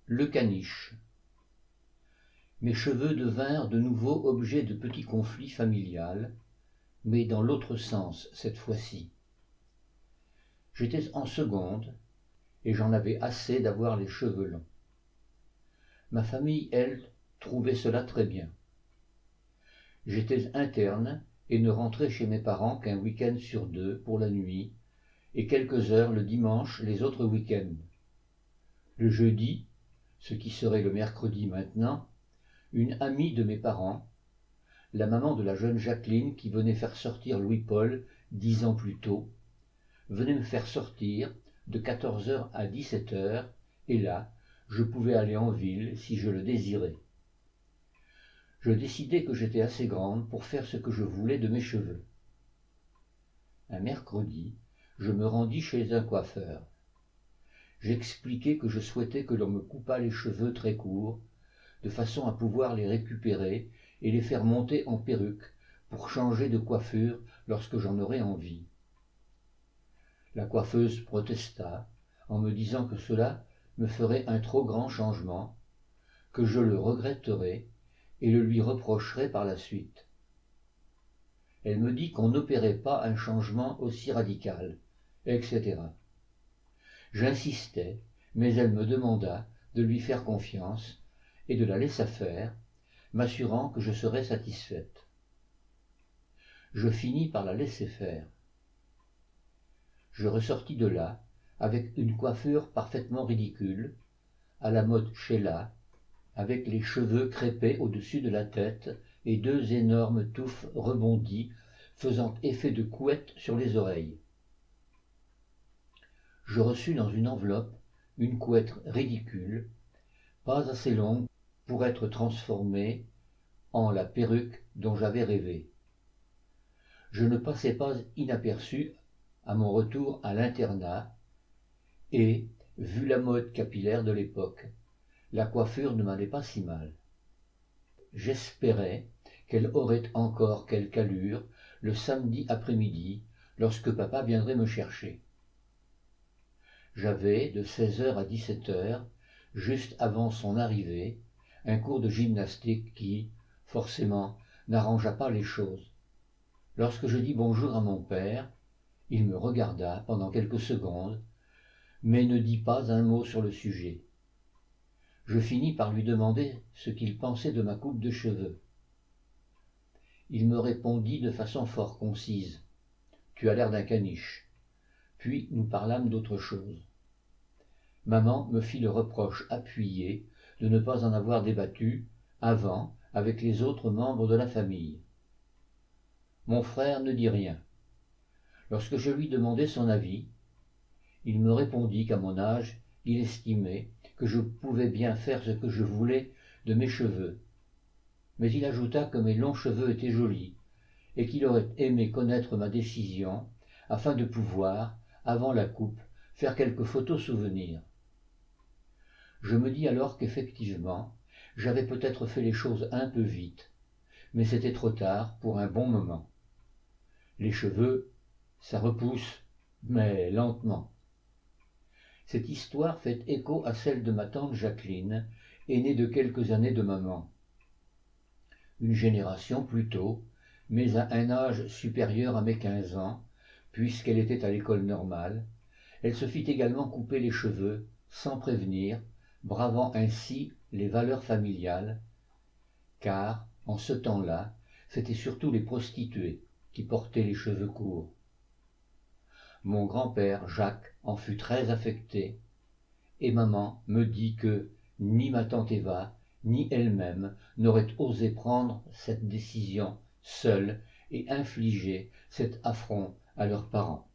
Le caniche. Mes cheveux devinrent de nouveau objet de petits conflits familial, mais dans l'autre sens cette fois-ci. J'étais en seconde, et j'en avais assez d'avoir les cheveux longs. Ma famille, elle, trouvait cela très bien. J'étais interne et ne rentrais chez mes parents qu'un week-end sur 2 pour la nuit, et quelques heures le dimanche les autres week-ends. Le jeudi, ce qui serait le mercredi maintenant, une amie de mes parents, la maman de la jeune Jacqueline qui venait faire sortir Louis-Paul 10 ans plus tôt, venait me faire sortir de 14h à 17h, et là, je pouvais aller en ville si je le désirais. Je décidai que j'étais assez grande pour faire ce que je voulais de mes cheveux. Un mercredi, je me rendis chez un coiffeur. J'expliquai que je souhaitais que l'on me coupât les cheveux très courts, de façon à pouvoir les récupérer et les faire monter en perruque pour changer de coiffure lorsque j'en aurais envie. La coiffeuse protesta en me disant que cela me ferait un trop grand changement, que je le regretterais et le lui reprocherais par la suite. Elle me dit qu'on n'opérait pas un changement aussi radical, etc. J'insistai, mais elle me demanda de lui faire confiance et de la laisser faire, m'assurant que je serais satisfaite. Je finis par la laisser faire. Je ressortis de là avec une coiffure parfaitement ridicule, à la mode Sheila, avec les cheveux crêpés au-dessus de la tête et 2 énormes touffes rebondies faisant effet de couette sur les oreilles. Je reçus dans une enveloppe une couette ridicule, pas assez longue pour être transformée en la perruque dont j'avais rêvé. Je ne passai pas inaperçu à mon retour à l'internat et, vu la mode capillaire de l'époque, la coiffure ne m'allait pas si mal. J'espérais qu'elle aurait encore quelque allure le samedi après-midi lorsque papa viendrait me chercher. J'avais de 16h à 17h, juste avant son arrivée, un cours de gymnastique qui, forcément, n'arrangea pas les choses. Lorsque je dis bonjour à mon père, il me regarda pendant quelques secondes, mais ne dit pas un mot sur le sujet. Je finis par lui demander ce qu'il pensait de ma coupe de cheveux. Il me répondit de façon fort concise. « Tu as l'air d'un caniche ». Puis nous parlâmes d'autre chose. Maman me fit le reproche appuyé de ne pas en avoir débattu avant avec les autres membres de la famille. Mon frère ne dit rien. Lorsque je lui demandai son avis, il me répondit qu'à mon âge, il estimait que je pouvais bien faire ce que je voulais de mes cheveux. Mais il ajouta que mes longs cheveux étaient jolis et qu'il aurait aimé connaître ma décision afin de pouvoir, avant la coupe, faire quelques photos souvenirs. Je me dis alors qu'effectivement, j'avais peut-être fait les choses un peu vite, mais c'était trop tard pour un bon moment. Les cheveux, ça repousse, mais lentement. Cette histoire fait écho à celle de ma tante Jacqueline, aînée de quelques années de maman. Une génération plus tôt, mais à un âge supérieur à mes 15 ans, puisqu'elle était à l'école normale, elle se fit également couper les cheveux, sans prévenir, bravant ainsi les valeurs familiales, car, en ce temps-là, c'étaient surtout les prostituées qui portaient les cheveux courts. Mon grand-père, Jacques, en fut très affecté, et maman me dit que ni ma tante Eva, ni elle-même n'auraient osé prendre cette décision seule et infliger cet affront à leurs parents.